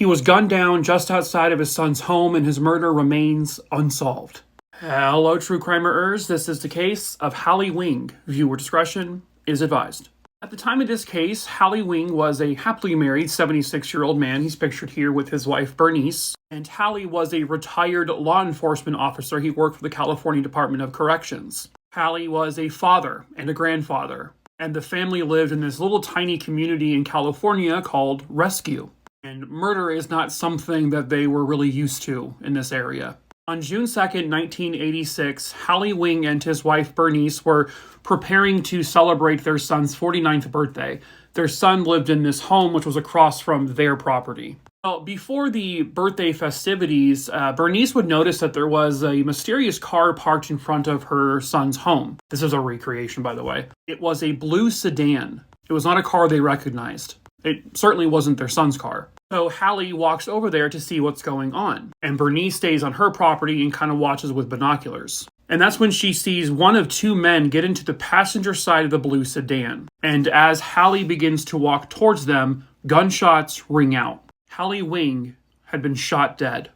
He was gunned down just outside of his son's home, and his murder remains unsolved. Hello, true crimerers. This is the case of Halley Wing. Viewer discretion is advised. At the time of this case, Halley Wing was a happily married 76-year-old man. He's pictured here with his wife, Bernice. And Halley was a retired law enforcement officer. He worked for the California Department of Corrections. Halley was a father and a grandfather. And the family lived in this little tiny community in California called Rescue. And murder is not something that they were really used to in this area. On June 2nd, 1986, Halley Wing and his wife Bernice were preparing to celebrate their son's 49th birthday. Their son lived in this home, which was across from their property. Well, before the birthday festivities, Bernice would notice that there was a mysterious car parked in front of her son's home. This is a recreation, by the way. It was a blue sedan. It was not a car they recognized. It certainly wasn't their son's car. So Halley walks over there to see what's going on. And Bernice stays on her property and kind of watches with binoculars. And that's when she sees one of two men get into the passenger side of the blue sedan. And as Halley begins to walk towards them, gunshots ring out. Halley Wing had been shot dead.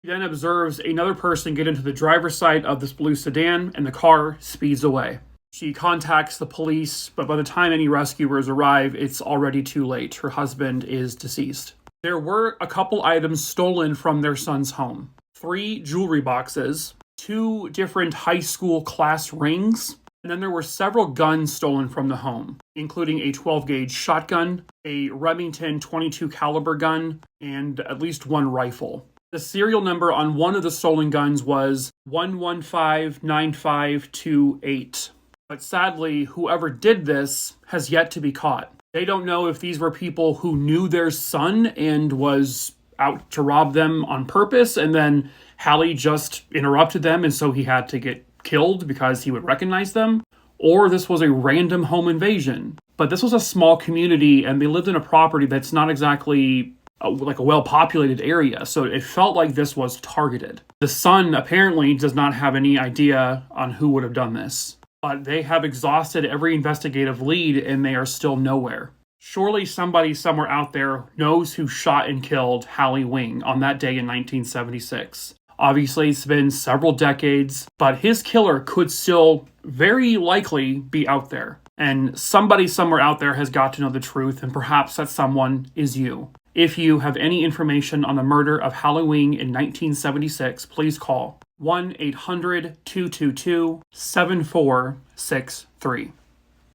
She then observes another person get into the driver's side of this blue sedan, and the car speeds away. She contacts the police, but by the time any rescuers arrive, it's already too late. Her husband is deceased. There were a couple items stolen from their son's home. 3 jewelry boxes, 2 different high school class rings, and then there were several guns stolen from the home, including a 12-gauge shotgun, a Remington .22 caliber gun, and at least 1 rifle. The serial number on one of the stolen guns was 1159528. But sadly, whoever did this has yet to be caught. They don't know if these were people who knew their son and was out to rob them on purpose, and then Halley just interrupted them, and so he had to get killed because he would recognize them, or this was a random home invasion. But this was a small community, and they lived in a property that's not exactly like a well-populated area, so it felt like this was targeted. The son apparently does not have any idea on who would have done this. But they have exhausted every investigative lead, and they are still nowhere. Surely somebody somewhere out there knows who shot and killed Halley Wing on that day in 1976. Obviously, it's been several decades, but his killer could still very likely be out there. And somebody somewhere out there has got to know the truth, and perhaps that someone is you. If you have any information on the murder of Halley Wing in 1976, please call 1-800-222-7463.